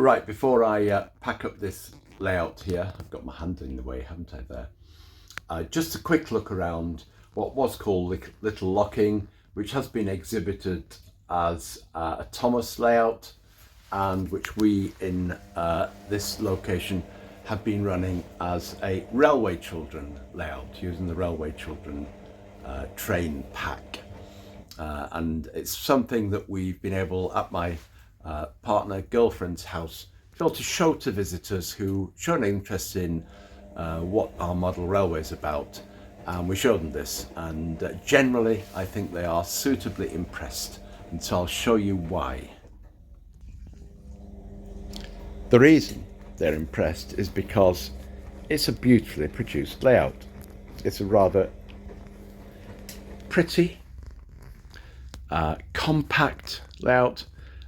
Right, before I pack up this layout here, I've got my hand in the way, haven't I, there? Just a quick look around what was called Little Locking, which has been exhibited as a Thomas layout, and which we in this location have been running as a Railway Children layout, using the Railway Children train pack. And it's something that we've been able, at my girlfriend's house, to be able to show to visitors who show an interest in what our model railway is about. And we show them this, and generally I think they are suitably impressed, and so I'll show you why. The reason they're impressed is because it's a beautifully produced layout. It's a rather pretty, compact layout,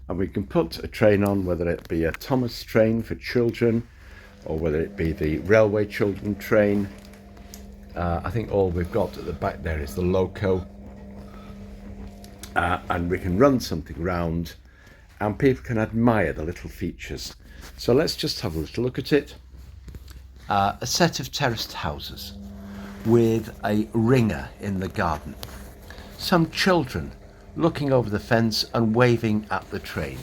and we can put a train on, whether it be a Thomas train for children or whether it be the Railway Children train. I think all we've got at the back there is the loco, and we can run something round and people can admire the little features. So let's just have a little look at it. A set of terraced houses with a ringer in the garden. Some children looking over the fence and waving at the train.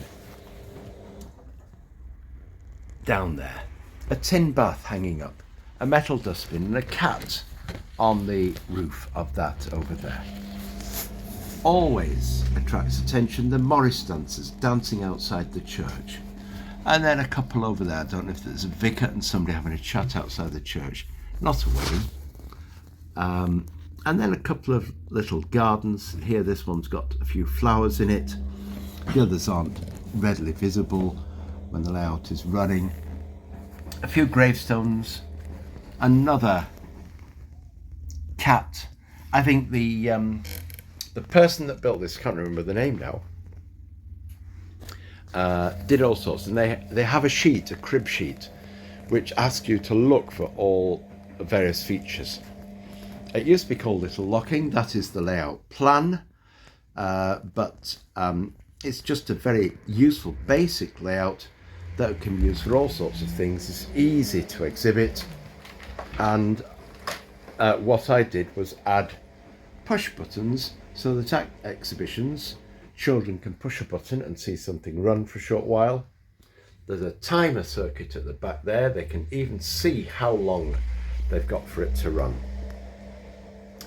Down there, a tin bath hanging up, a metal dustbin, and a cat on the roof of that over there. Always attracts attention, the Morris dancers dancing outside the church. And then a couple over there, I don't know if there's a vicar and somebody having a chat outside the church, not a wedding. And then a couple of little gardens. Here, this one's got a few flowers in it. The others aren't readily visible when the layout is running. A few gravestones, another cat. I think the person that built this, can't remember the name now, did all sorts, and they have a sheet, a crib sheet, which asks you to look for all the various features. It used to be called Little Locking, that is the layout plan, but it's just a very useful basic layout that can be used for all sorts of things. It's easy to exhibit, and what I did was add push buttons so that at exhibitions children can push a button and see something run for a short while. There's a timer circuit at the back there. They can even see how long they've got for it to run.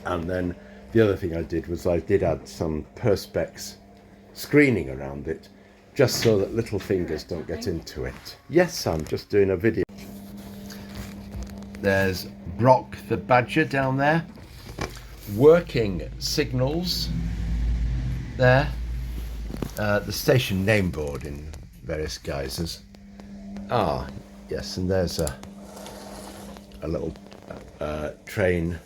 And then the other thing I did was I did add some perspex screening around it, just so that little fingers don't get into it. Yes, I'm just doing a video. There's Brock the badger down there, working signals there. The station name board in various guises. Ah, yes, and there's a little train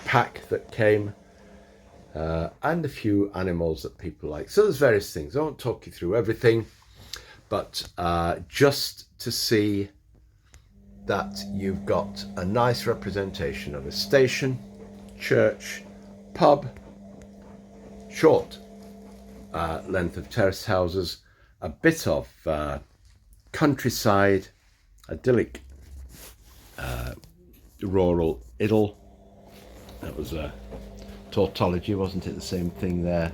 pack that came, and a few animals that people like. So there's various things. I won't talk you through everything, but just to see that you've got a nice representation of a station, church, pub, short length of terraced houses, a bit of countryside, idyllic rural idyll. That was a tautology, wasn't it? The same thing there,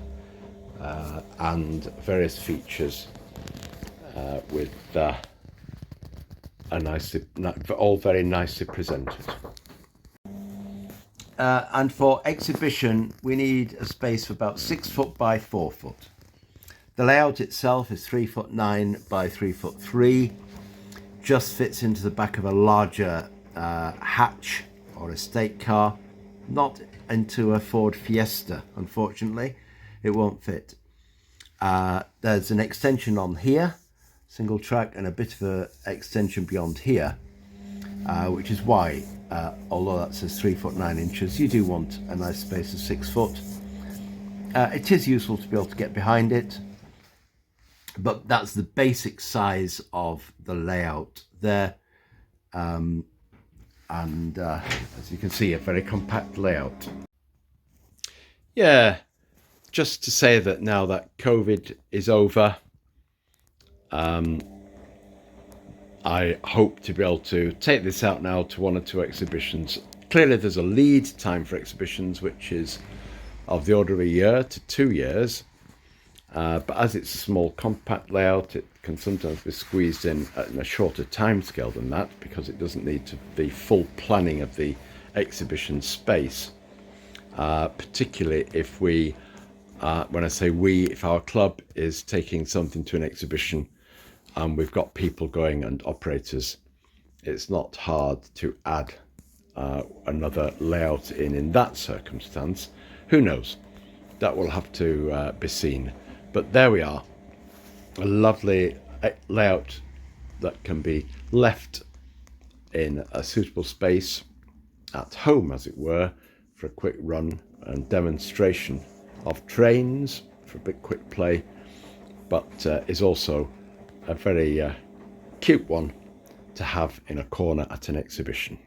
and various features with all very nicely presented. And for exhibition, we need a space of about 6 foot by 4 foot. The layout itself is 3'9" by 3'3". Just fits into the back of a larger hatch or estate car, not into a Ford Fiesta, unfortunately. It won't fit. There's an extension on here, single track, and a bit of an extension beyond here, which is why, although that says 3'9", you do want a nice space of 6 foot. It is useful to be able to get behind it, but that's the basic size of the layout there. And as you can see, a very compact layout. Yeah, just to say that now that COVID is over, I hope to be able to take this out now to 1 or 2 exhibitions. Clearly there's a lead time for exhibitions which is of the order of a year to 2 years, but as it's a small compact layout, it can sometimes be squeezed in a shorter time scale than that, because it doesn't need to be full planning of the exhibition space, particularly if we, when I say we, if our club is taking something to an exhibition and we've got people going and operators, it's not hard to add another layout in that circumstance. Who knows? That will have to be seen. But there we are, a lovely layout that can be left in a suitable space at home, as it were, for a quick run and demonstration of trains for a bit quick play, but is also a very cute one to have in a corner at an exhibition.